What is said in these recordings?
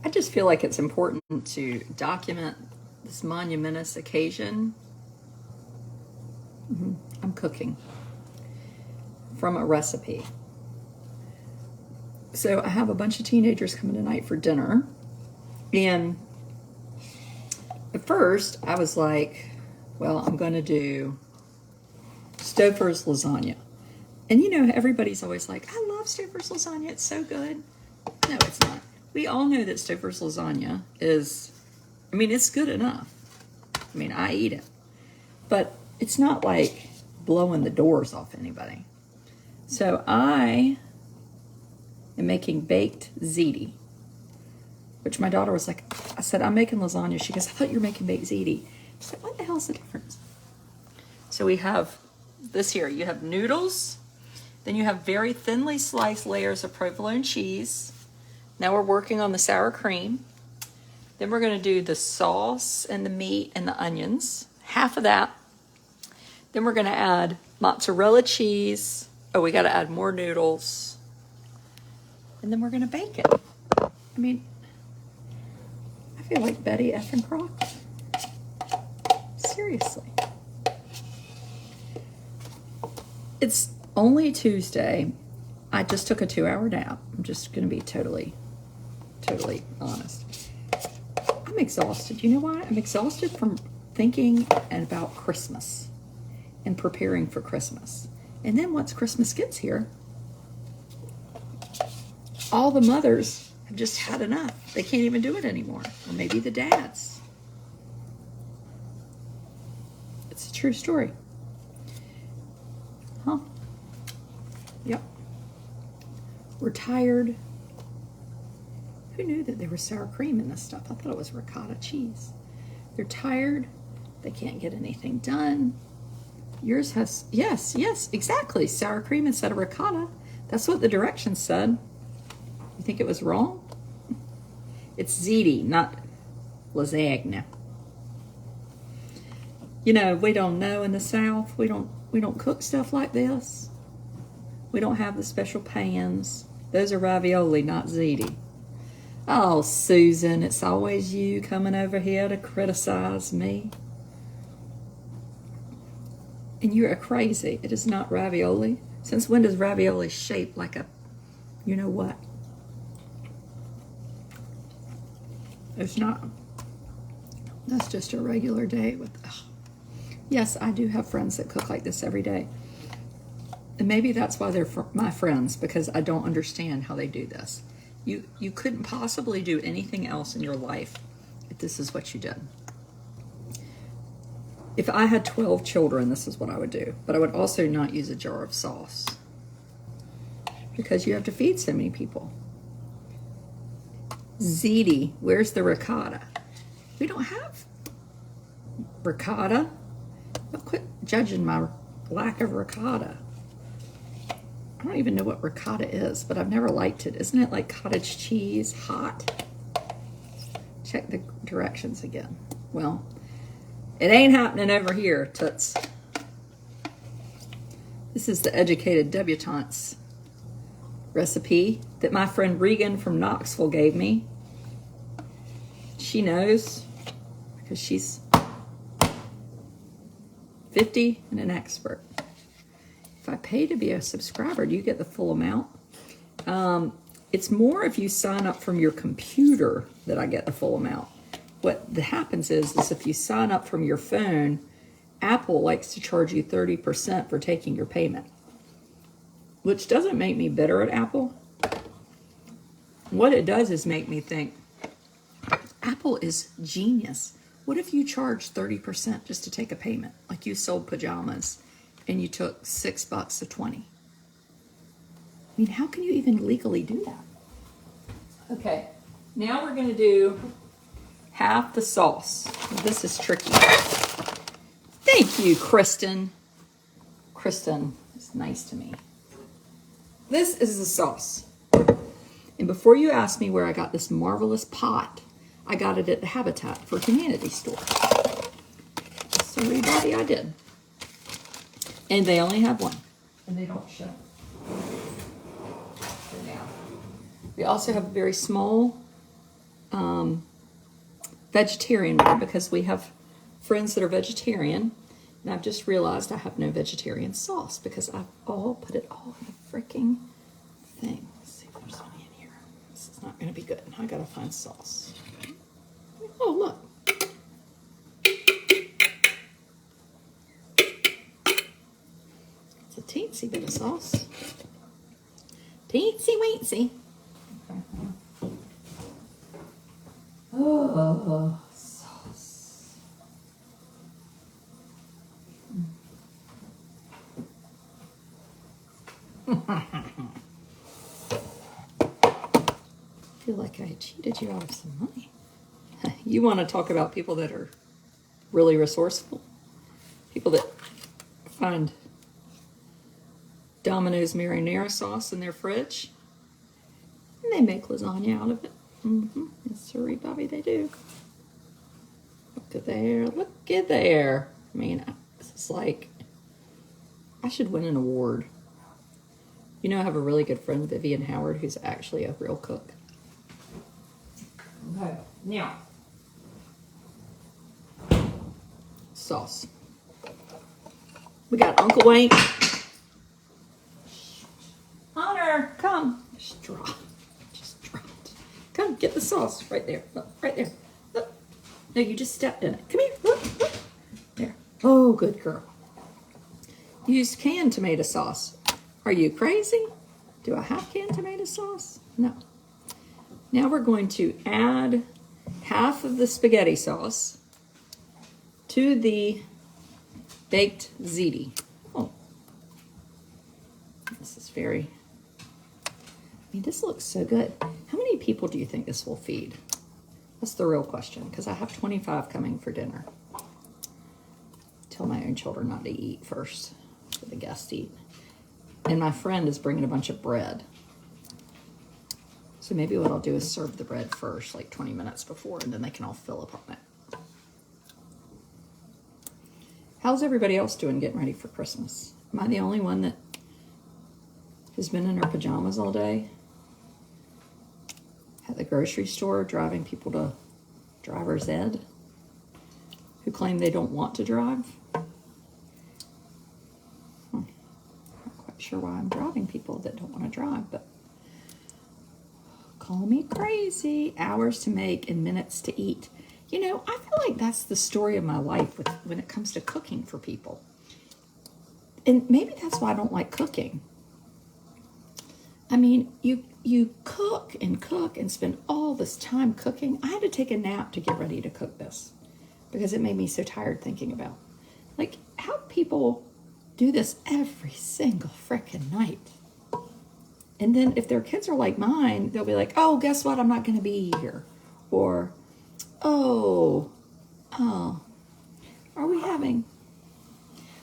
I just feel like it's important to document this monumentous occasion. I'm cooking from a recipe. So I have a bunch of teenagers coming tonight for dinner. And at first I was like, well, I'm going to do Stouffer's lasagna. And you know, everybody's always like, I love Stouffer's lasagna. It's so good. No, it's not. We all know that Stouffer's lasagna is, I mean, it's good enough. I mean, I eat it. But it's not like blowing the doors off anybody. So I am making baked ziti, which my daughter was like, I said, I'm making lasagna. She goes, I thought you were making baked ziti. I said, what the hell's the difference? So we have this here. You have noodles. Then you have very thinly sliced layers of provolone cheese. Now we're working on the sour cream. Then we're going to do the sauce and the meat and the onions. Half of that. Then we're going to add mozzarella cheese. Oh, we got to add more noodles. And then we're going to bake it. I mean, I feel like Betty effing Crocker. Seriously. It's only Tuesday. I just took a 2-hour nap. I'm just going to be totally honest. I'm exhausted. You know why? I'm exhausted from thinking about Christmas and preparing for Christmas. And then once Christmas gets here, all the mothers have just had enough. They can't even do it anymore. Or maybe the dads. It's a true story. Huh? Yep. We're tired. Who knew that there was sour cream in this stuff? I thought it was ricotta cheese. They're tired. They can't get anything done. Yours has, yes, exactly. Sour cream instead of ricotta. That's what the directions said. You think it was wrong? It's ziti, not lasagna. You know, we don't know in the South. We don't cook stuff like this. We don't have the special pans. Those are ravioli, not ziti. Oh, Susan, it's always you coming over here to criticize me. And you are crazy. It is not ravioli. Since when does ravioli shape like a, you know what? It's not. That's just a regular day with, yes, I do have friends that cook like this every day. And maybe that's why they're my friends, because I don't understand how they do this. You couldn't possibly do anything else in your life if this is what you did. If I had 12 children, this is what I would do. But I would also not use a jar of sauce, because you have to feed so many people. Ziti, where's the ricotta? We don't have ricotta. But quit judging my lack of ricotta. I don't even know what ricotta is, but I've never liked it. Isn't it like cottage cheese, hot? Check the directions again. Well, it ain't happening over here, toots. This is the Educated Debutante's recipe that my friend Regan from Knoxville gave me. She knows, because she's 50 and an expert. If I pay to be a subscriber, do you get the full amount? It's more if you sign up from your computer that I get the full amount. What happens is if you sign up from your phone, Apple likes to charge you 30% for taking your payment, which doesn't make me bitter at Apple. What it does is make me think, Apple is genius. What if you charge 30% just to take a payment? Like you sold pajamas and you took $6 to 20. I mean, how can you even legally do that? Okay, now we're going to do half the sauce. This is tricky. Thank you, Kristen. Kristen is nice to me. This is the sauce. And before you ask me where I got this marvelous pot, I got it at the Habitat for Humanity store. So everybody, I did. And they only have one. And they don't show. For now. We also have a very small vegetarian one because we have friends that are vegetarian, and I've just realized I have no vegetarian sauce because I've all put it all in the freaking thing. Let's see if there's any in here. This is not going to be good. I gotta find sauce. Oh, look. It's a teensy bit of sauce. Teensy weensy. Oh, sauce. I feel like I cheated you out of some money. You want to talk about people that are really resourceful? People that find Domino's marinara sauce in their fridge, and they make lasagna out of it. Yes, sirree, Bobby, they do. Look at there. Look at there. I mean, this is like, I should win an award. You know, I have a really good friend, Vivian Howard, who's actually a real cook. Okay, now, sauce. We got Uncle Wayne. Hunter, come. Just drop it. Come, get the sauce right there. Look, right there. Look. No, you just stepped in it. Come here. Look, look. There. Oh, good girl. Use canned tomato sauce. Are you crazy? Do I have canned tomato sauce? No. Now we're going to add half of the spaghetti sauce to the baked ziti. Oh, this is very, I mean, this looks so good. How many people do you think this will feed? That's the real question, because I have 25 coming for dinner. Tell my own children not to eat first, so the guests eat. And my friend is bringing a bunch of bread. So maybe what I'll do is serve the bread first, like 20 minutes before, and then they can all fill up on it. How's everybody else doing getting ready for Christmas? Am I the only one that has been in her pajamas all day? At the grocery store, driving people to driver's ed who claim they don't want to drive? Not quite sure why I'm driving people that don't want to drive, but call me crazy. Hours to make and minutes to eat. You know, I feel like that's the story of my life when it comes to cooking for people. And maybe that's why I don't like cooking. I mean, you cook and spend all this time cooking. I had to take a nap to get ready to cook this because it made me so tired thinking about, like, how people do this every single frickin' night. And then if their kids are like mine, they'll be like, oh, guess what? I'm not going to be here. Or, oh, are we having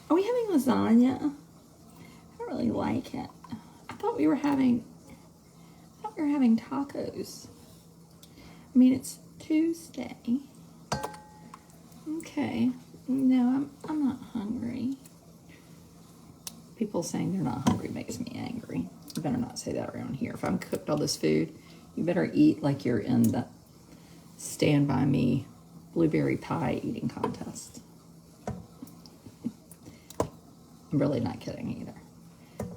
lasagna? I don't really like it. I thought we were having tacos. I mean, it's Tuesday. Okay. No, I'm not hungry. People saying they're not hungry makes me angry. You better not say that around here. If I'm cooked all this food, you better eat like you're in the Stand By Me blueberry pie eating contest. I'm really not kidding either.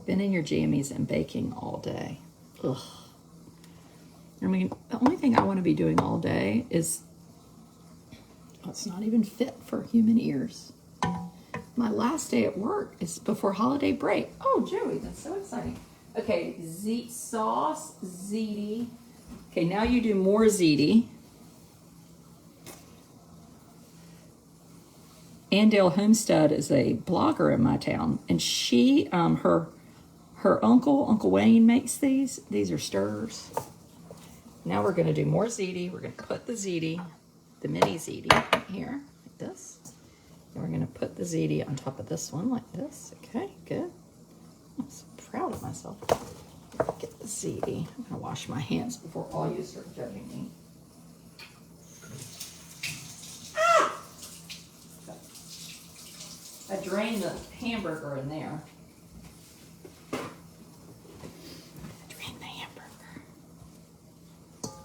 Been in your jammies and baking all day. Ugh. I mean, the only thing I want to be doing all day is, well, it's not even fit for human ears. My last day at work is before holiday break. Oh, Joey, that's so exciting. Okay, sauce, ziti. Okay, now you do more ziti. Andale Homestead is a blogger in my town, and she, her Uncle Wayne makes these. These are stirrers. Now we're going to do more ziti. We're going to put the ziti, the mini ziti, right here, like this. And we're going to put the ziti on top of this one, like this. Okay, good. I'm so proud of myself. Get the ziti. I'm going to wash my hands before all you start judging me. Ah! I drained the hamburger in there.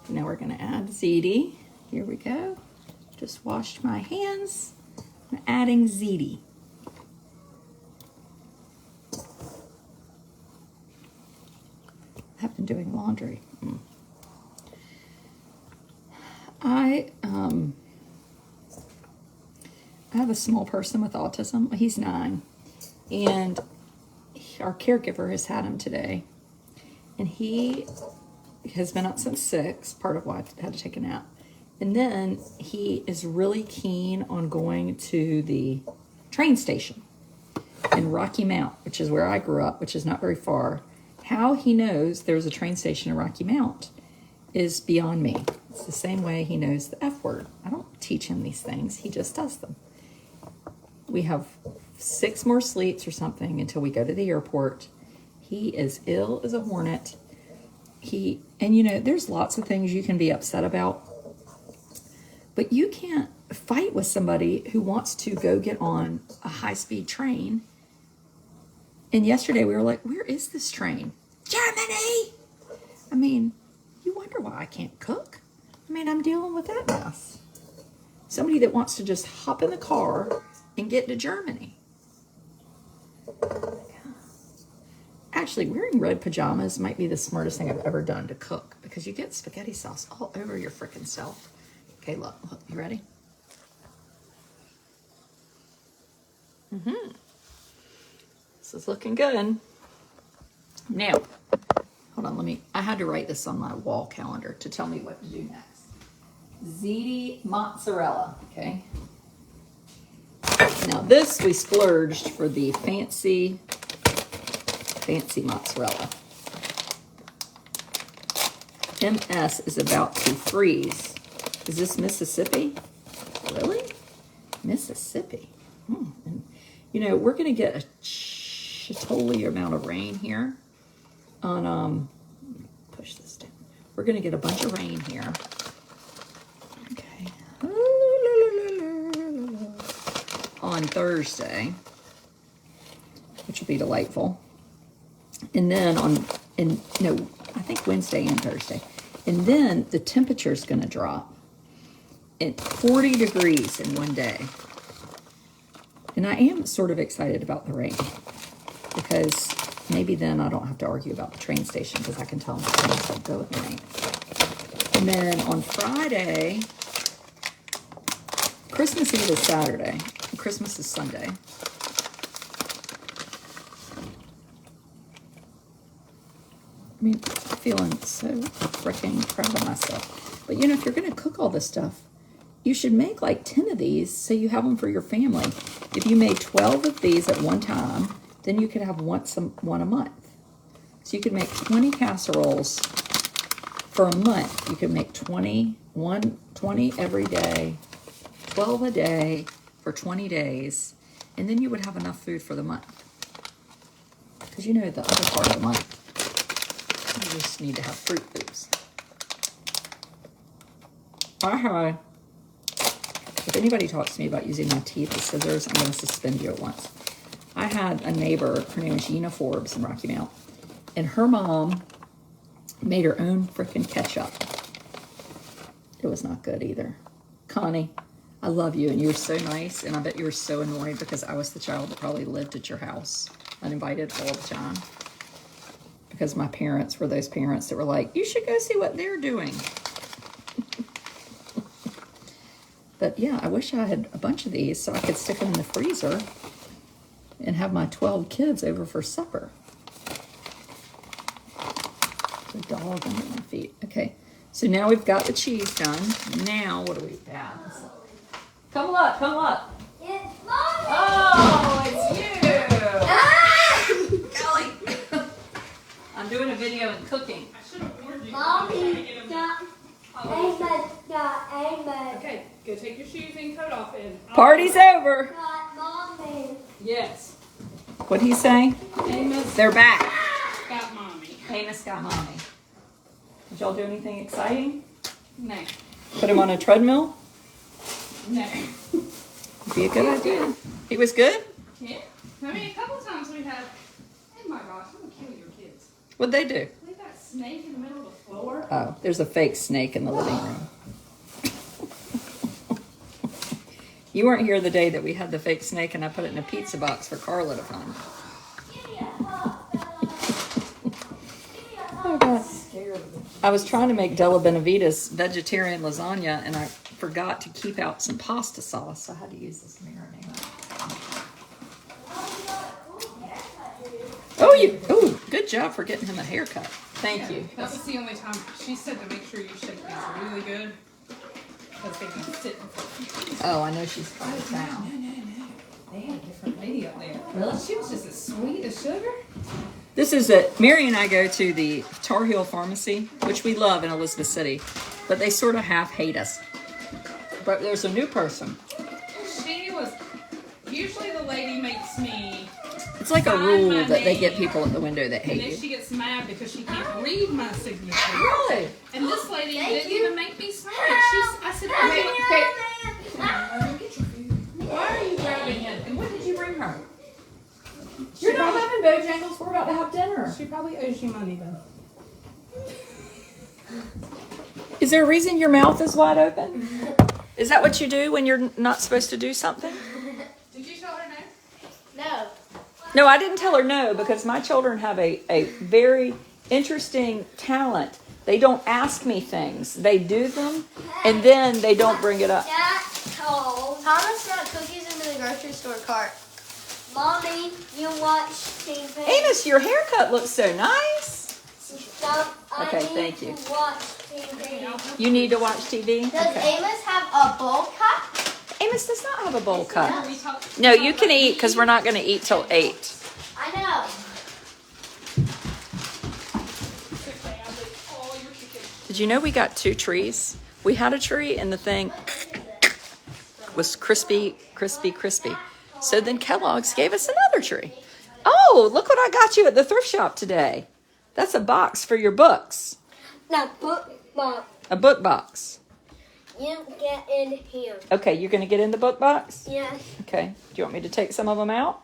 Now we're gonna add ziti. Here we go. Just washed my hands. I'm adding ziti. I've been doing laundry. I have a small person with autism. He's 9, and our caregiver has had him today, and he has been up since 6, part of why I had to take a nap. And then he is really keen on going to the train station in Rocky Mount, which is where I grew up, which is not very far. How he knows there's a train station in Rocky Mount is beyond me. It's the same way he knows the F word. I don't teach him these things. He just does them. We have 6 more sleeps or something until we go to the airport. He is ill as a hornet. And you know, there's lots of things you can be upset about, but you can't fight with somebody who wants to go get on a high-speed train. And yesterday we were like, where is this train? Germany! I mean, you wonder why I can't cook. I mean, I'm dealing with that mess. Somebody that wants to just hop in the car and get to Germany. Actually, wearing red pajamas might be the smartest thing I've ever done to cook, because you get spaghetti sauce all over your frickin' self. Okay, look, you ready? This is looking good. Now, hold on, I had to write this on my wall calendar to tell me what to do next. Ziti mozzarella, okay? Now this we splurged for the fancy mozzarella. MS is about to freeze. Is this Mississippi? Really? Mississippi. And, you know, we're going to get a totally amount of rain here on, push this down. We're going to get a bunch of rain here. Okay. On Thursday, which will be delightful. And then I think Wednesday and Thursday. And then the temperature is going to drop at 40 degrees in one day. And I am sort of excited about the rain, because maybe then I don't have to argue about the train station, because I can tell them the trains don't go with the rain. And then on Friday, Christmas Eve is Saturday, and Christmas is Sunday. I mean, I'm feeling so freaking proud of myself. But you know, if you're going to cook all this stuff, you should make like 10 of these so you have them for your family. If you made 12 of these at one time, then you could have one a month. So you could make 20 casseroles for a month. You could make 20 every day, 12 a day for 20 days, and then you would have enough food for the month. Because you know, the other part of the month, you just need to have Fruit Loops. If anybody talks to me about using my teeth as scissors, I'm going to suspend you at once. I had a neighbor, her name was Gina Forbes in Rocky Mount, and her mom made her own freaking ketchup. It was not good either. Connie, I love you, and you were so nice, and I bet you were so annoyed because I was the child that probably lived at your house, uninvited all the time. Because my parents were those parents that were like, you should go see what they're doing. But yeah, I wish I had a bunch of these so I could stick them in the freezer and have my 12 kids over for supper. The dog under my feet. Okay, so now we've got the cheese done. Now, what do we add? Come look, come look. It's Mommy! Oh, it's you! Golly. I'm doing a video in cooking. Mommy got Amos. Okay, go take your shoes and coat off and Party's over. Got Mommy. yes. What'd he say? Amos They're back. got mommy. Amos got mommy. Did y'all do anything exciting? No. Put him on a treadmill? No. Be a good idea. He was good? Yeah. I mean, a couple times we have. Oh my gosh, I'm gonna kill your kids. What'd they do? They got snake in the middle of the floor? Oh, there's a fake snake in the living room. You weren't here the day that we had the fake snake and I put it in a pizza box for Carla to find. Oh, God. I was trying to make Della Benavides vegetarian lasagna and I forgot to keep out some pasta sauce. So I had to use this marinade. Oh, good job for getting him a haircut. Thank you. That was the only time. She said to make sure you shake these really good. Because they can sit in front. Oh, I know she's out of No. town. They had a different lady up there. Really? She was just as sweet as sugar. This is it. Mary and I go to the Tar Heel Pharmacy, which we love in Elizabeth City, but they sort of half hate us. But there's a new person. She was. Usually the lady makes me. It's like a Sign rule my that they get name. people at the window that And hate then you. she gets mad because she can't read my signature. Really? And this lady Thank didn't you. even make me sign it. I said, Why are you grabbing it? And what did you bring her? You're not having Bojangles. We're about to have dinner. She probably owes you money then. Is there a reason your mouth is wide open? Is that what you do when you're not supposed to do something? Did you tell her no? No. No, I didn't tell her no because my children have a very interesting talent. They don't ask me things. They do them and then they don't bring it up. Dad told Thomas brought cookies into the grocery store cart. Mommy, you watch TV. Amos, your haircut looks so nice. I Okay, need thank you. to watch TV. You need to watch TV? Does Okay. Amos have a bowl cut? Amos does not have a bowl cut. We talked- No, you can eat because we're not going to eat till 8. I know. Okay, I'll let all your chickens. Did you know we got 2 trees? We had a tree and the thing was crispy. So then Kellogg's gave us another tree. Oh, look what I got you at the thrift shop today. That's a box for your books. Now put Mom, A book box. you get in here. Okay, you're going to get in the book box? Yes. Okay. Do you want me to take some of them out?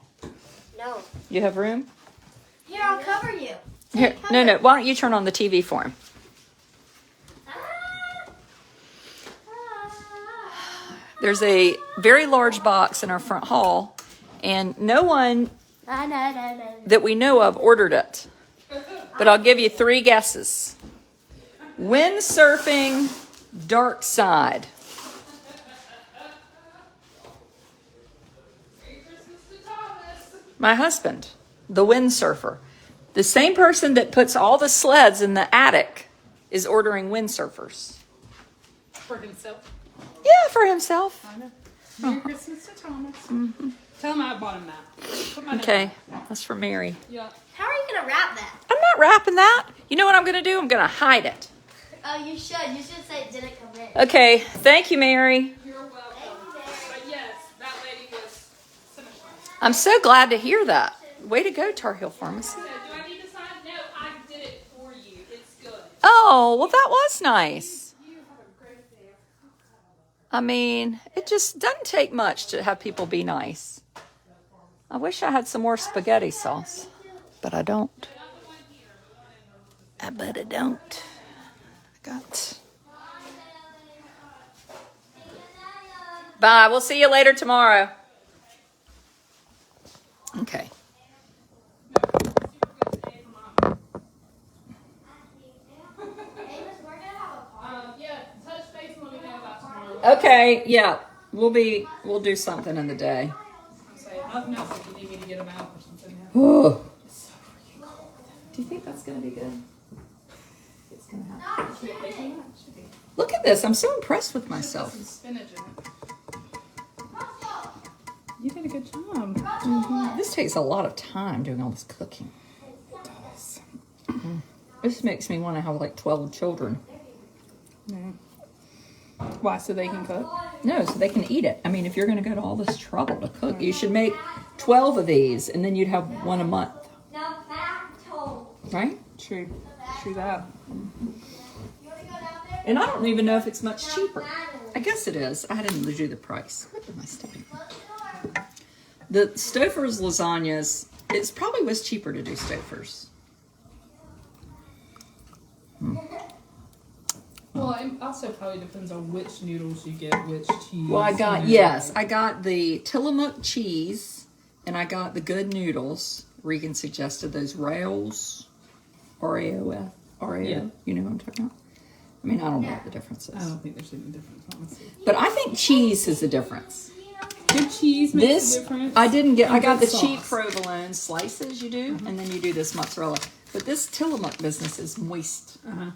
No. You have room? Here, I'll cover you. Here, no. Why don't you turn on the TV for him? There's a very large box in our front hall, and no one that we know of ordered it. But I'll give you 3 guesses. Windsurfing Dark Side. Merry Christmas to Thomas. My husband, the windsurfer. The same person that puts all the sleds in the attic is ordering windsurfers. For himself. Yeah, for himself. I know. Merry Christmas to Thomas. Tell him I bought him that. Put my name Okay, on it. that's for Mary. Yeah. How are you gonna wrap that? I'm not wrapping that. You know what I'm going to do? I'm going to hide it. Oh, you should. You should say it didn't come in. Okay, thank you, Mary. You're welcome. But yes, that lady was finished. I'm so glad to hear that. Way to go, Tar Heel Pharmacy. So, do I need to sign? No, I did it for you. It's good. Oh, well, that was nice. You have a great day. I mean, it just doesn't take much to have people be nice. I wish I had some more spaghetti sauce, but I don't. But I don't. I got. Bye. We'll see you later tomorrow. Okay. Yeah, touch base and let me know about tomorrow. Okay. Yeah. We'll do something in the day. Say nothing else if you need me to get them out or something. Oh. It's so freaking cold. Do you think that's gonna be good? It's gonna happen. Should be too much. Should be. Look at this. I'm so impressed with Put myself. some spinach in it. You did a good job. This takes a lot of time doing all this cooking. This makes me want to have like 12 children. No. Why? So they can cook? No, so they can eat it. I mean, if you're going to go to all this trouble to cook, you should make 12 of these and then you'd have one a month, Now back told. right? True. True that. You wanna go down there? And I don't even know if it's much cheaper. I guess it is. I didn't do the price. What am I stepping? The Stouffer's lasagnas, it probably was cheaper to do Stouffer's. Well, it also probably depends on which noodles you get, which cheese. Well, I got, and yes, everything. I got the Tillamook cheese and I got the good noodles. Regan suggested those Rails, R-A-O-F, R-A-O, Yeah. you know what I'm talking about? I mean, I don't know what the difference I is. don't think there's any difference, honestly. But I think cheese is the difference. Good cheese makes This, a difference. I didn't get, and I got the good cheap sauce. provolone slices you do, and then you do this mozzarella. But this Tillamook business is moist. Uh-huh.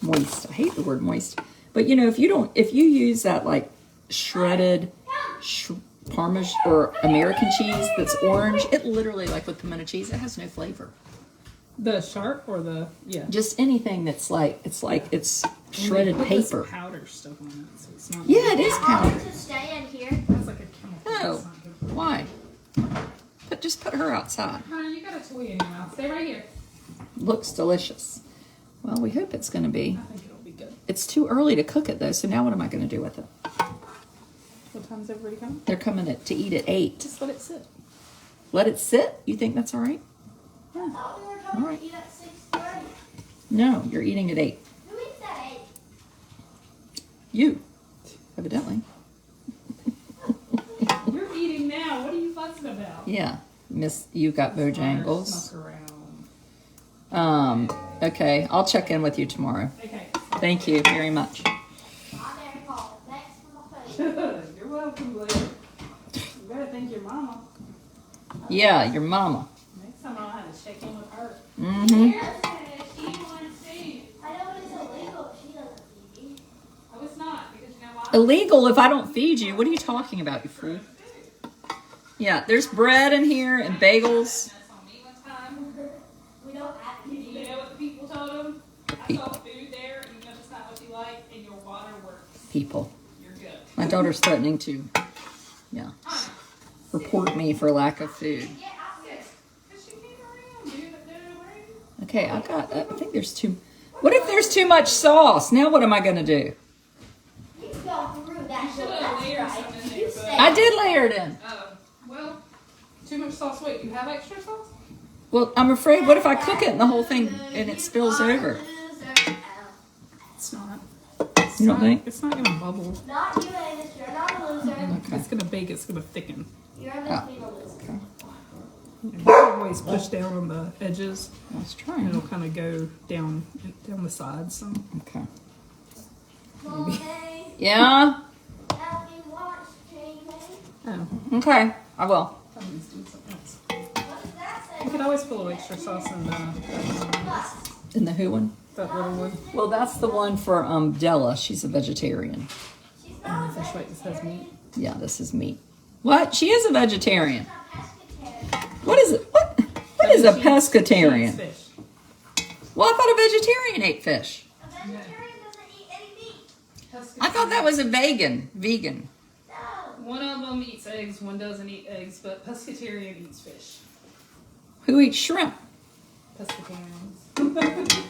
Moist. I hate the word moist. But you know, if you use that like shredded Parmesan or American cheese that's orange, it literally, like with pimento cheese, it has no flavor. The sharp or the, yeah. Just anything that's like, it's And shredded they put this paper. powder stuff on it, so it's not. Yeah, it is Want powder. to stay in here? It's like a chemical. No. It's not good for you. Why? But just put her outside. Honey, you got a toy in your mouth. Stay right here. Looks delicious. Well, we hope it's going to be. I think it'll be good. It's too early to cook it though, so now what am I going to do with it? What time's everybody coming? They're coming to eat at 8. Just let it sit. Let it sit? You think that's all right? I thought we were All going right. to eat at 6:30. No, you're eating at 8. Who eats at 8? You, evidently. You're eating now. What are you fussing about? Yeah, Miss, you got Bojangles. Snuck around. Okay, I'll check in with you tomorrow. Okay. Thank you very much. I'm there to call. Thanks for my food. You're welcome, Blair. You better thank your mama. Yeah, your mama. Next time I'll have to check in with her. Mm-hmm. She wants to see. I know it's illegal if she doesn't feed me. Oh, it's not, because you know why? Illegal if I don't feed you. What are you talking about, you fool? Yeah, there's bread in here and bagels. That's on me one time. We don't have to You eat. know what the people told him? I saw food there, and you know it's not what you like, and your water works. People. You're good. My daughter's threatening to, yeah, report me for lack of food. Get out here. Because she came around, dude. Around. Okay, I got, I think there's too, what if there's too much sauce? Now what am I going to do? You go through that. should have That's layered right. some in there, You but- stay. I did layer it in. Well, too much sauce. Wait, you have extra sauce? Well, I'm afraid, what if I cook it and the whole thing, and it spills over? It's not. You don't think? It's not gonna bubble. Not you, Amos. You're not a loser. Okay. It's gonna bake. It's gonna thicken. You're meant to be the loser. You always push down on the edges, Let's try and it. it'll kind of go down the sides. Some. Okay. Okay. Yeah? Help me watch, Jamie. Oh, Okay, I will. somebody's doing something else. What does that say? You could always put a little extra sauce in In the who one? that little one. Well, that's the one for Della. She's a vegetarian. She's And not the fish plate that says meat. Yeah, this is meat. What? She is a vegetarian. a pescatarian. What is it? What is a She eats pescatarian? fish. Well, I thought a vegetarian ate fish. A vegetarian doesn't eat any meat. I thought that was a vegan. Vegan. No. One of them eats eggs, one doesn't eat eggs, but pescatarian eats fish. Who eats shrimp? Pescatarians.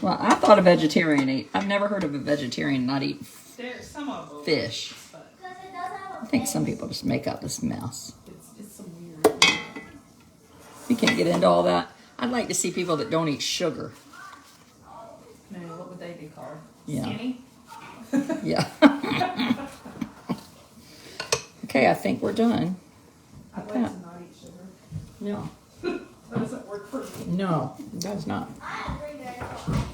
Well, I thought a vegetarian ate. I've never heard of a vegetarian not eat There's some of them. fish. But Because it doesn't have a I think some people just make up this mess. it's some weird. We can't get into all that. I'd like to see people that don't eat sugar. No, what would they be called? Yeah. Skinny? Yeah. Okay, I think we're done. I'd like Okay. to not eat sugar. No. That doesn't work for me. No, it does not. I agree very well.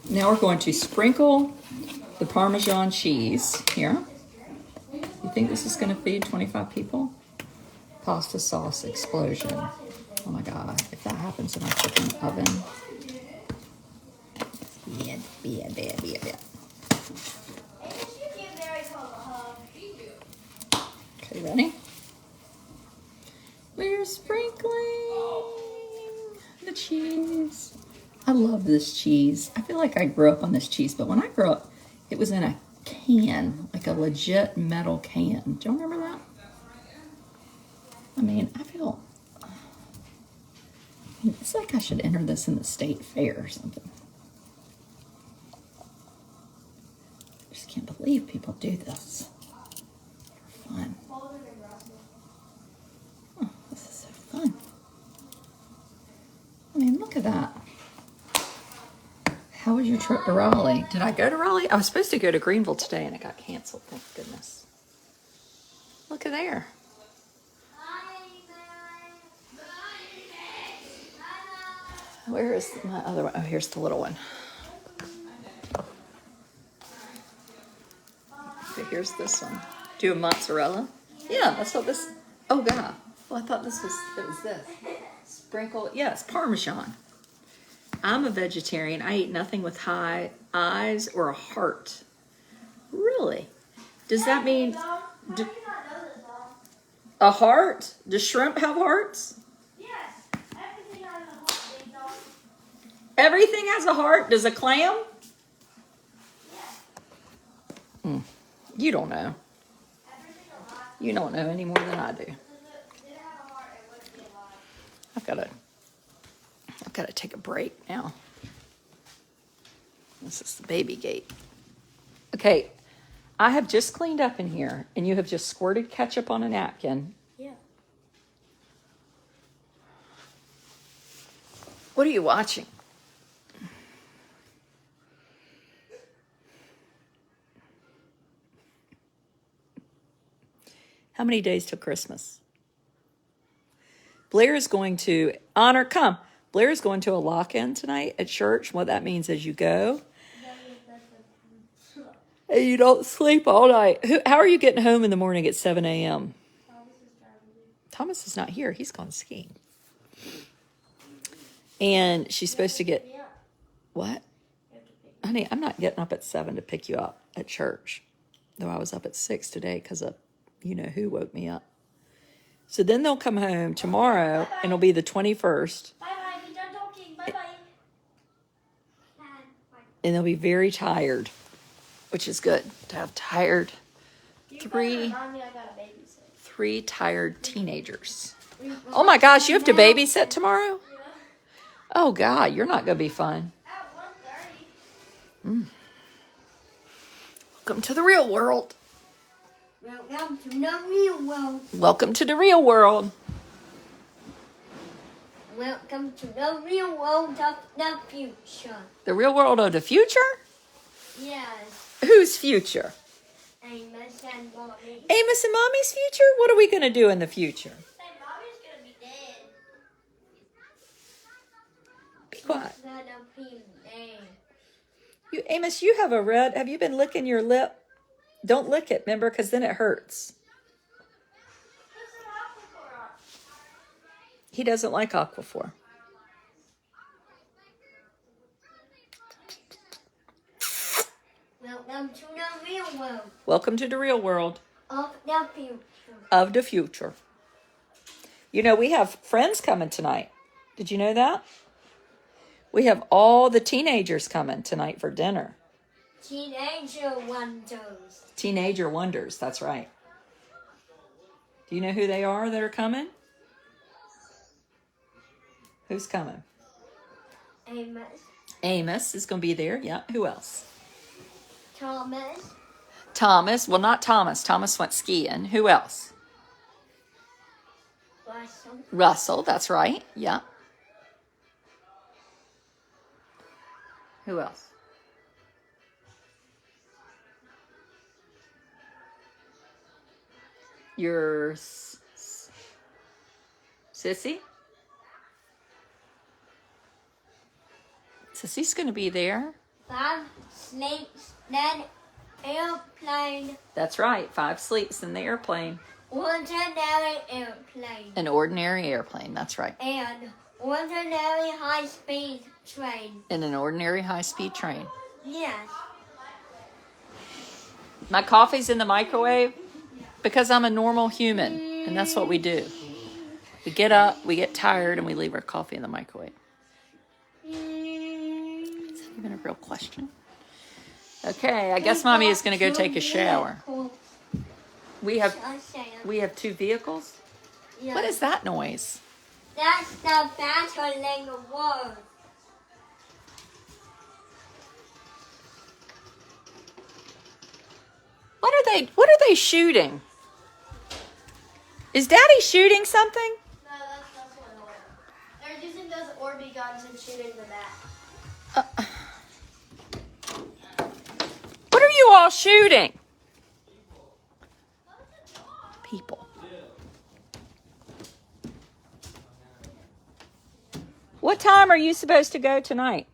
Now we're going to sprinkle the Parmesan cheese here. You think this is going to feed 25 people? Pasta sauce explosion. Oh my God, if that happens in our cooking oven. Bad. Amos, you give Mary Cole a hug. Okay, ready? We're sprinkling the cheese. I love this cheese. I feel like I grew up on this cheese, but when I grew up, it was in a can, like a legit metal can. Do you remember that? I mean, I feel it's like I should enter this in the state fair or something. I just can't believe people do this for fun. Oh, this is so fun. I mean, look at that. How was your trip to Raleigh. Did I go to Raleigh? I was supposed to go to Greenville today and it got canceled. Thank goodness. Look at there. Where is my other one? Oh, here's the little one. Okay, here's this one. Do you have mozzarella? Yeah, that's what this. Oh, God. Well, I thought this was. It was this. Sprinkle. Yes, Parmesan. I'm a vegetarian. I eat nothing with high eyes or a heart. Really? Does that mean a heart? Does shrimp have hearts? Yes. Everything has a heart, Ding Dong. Everything has a heart. Does a clam? Yes. You don't know. Everything a lot. You don't know any more than I do. Did it have a heart, it wouldn't be alive. I've got to take a break now. This is the baby gate. Okay, I have just cleaned up in here, and you have just squirted ketchup on a napkin. Yeah. What are you watching? How many days till Christmas? Blair is going to Blair is going to a lock-in tonight at church. What that means is you go and you don't sleep all night. How are you getting home in the morning at 7 a.m.? Thomas is not here. He's gone skiing. And she's supposed to get what? Honey, I'm not getting up at 7 to pick you up at church. Though I was up at 6 today because of who woke me up. So then they'll come home tomorrow and it'll be the 21st. Bye bye. Be done talking. Bye bye. And they'll be very tired, which is good to have tired three tired teenagers. Oh my gosh, you have to babysit tomorrow? Oh God, you're not going to be fun. At 1:30. Welcome to the real world. Welcome to the real world. Welcome to the real world. Welcome to the real world of the future. The real world of the future? Yes. Whose future? Amos and Mommy. Amos and Mommy's future? What are we going to do in the future? Hey, Mommy's gonna be dead. Be quiet. Gonna be dead. Amos, you have have you been licking your lip? Don't lick it, remember, because then it hurts. He doesn't like Aquaphor. Welcome to the real world Welcome to the real world of the future. of the future. We have friends coming tonight. Did you know that? We have all the teenagers coming tonight for dinner. Teenager wonders. Teenager wonders, that's right. Do you know who they are that are coming? Who's coming? Amos. Amos is going to be there. Yeah, who else? Thomas. Thomas. Well, not Thomas. Thomas went skiing. Who else? Russell. Russell, that's right. Yeah. Who else? Your Sissy? Sissy's going to be there. 5 sleeps, then airplane. That's right. 5 sleeps in the airplane. Ordinary airplane. An ordinary airplane. That's right. And ordinary high-speed train. In an ordinary high-speed train. Yes. My coffee's in the microwave because I'm a normal human, and that's what we do. We get up, we get tired, and we leave our coffee in the microwave. Is that even a real question? Okay, I guess Mommy is going to go take a shower. We have 2 vehicles. Yes. What is that noise? That's the battling word. What are they shooting? Is Daddy shooting something? No, that's what they're using those Orby guns and shooting the bat. y'all shooting? People. What time are you supposed to go tonight?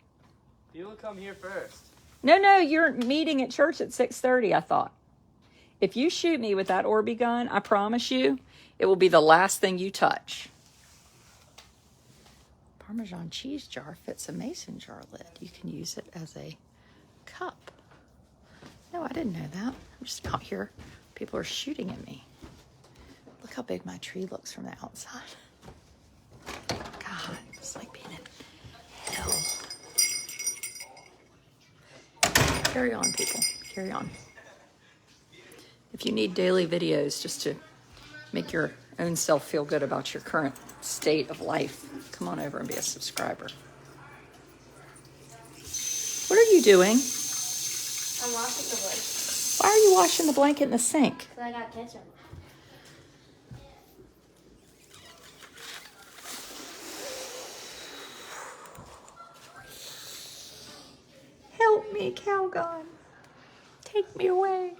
People come here first. No, you're meeting at church at 6:30, I thought. If you shoot me with that Orby gun, I promise you, it will be the last thing you touch. Parmesan cheese jar fits a mason jar lid. You can use it as a cup. No, I didn't know that. I'm just out here. People are shooting at me. Look how big my tree looks from the outside. God, it's like being in hell. Carry on, people. Carry on. If you need daily videos just to make your own self feel good about your current state of life, come on over and be a subscriber. What are you doing? I'm washing the wood. Why are you washing the blanket in the sink? Because I got ketchup. Help me, Calgon. Take me away.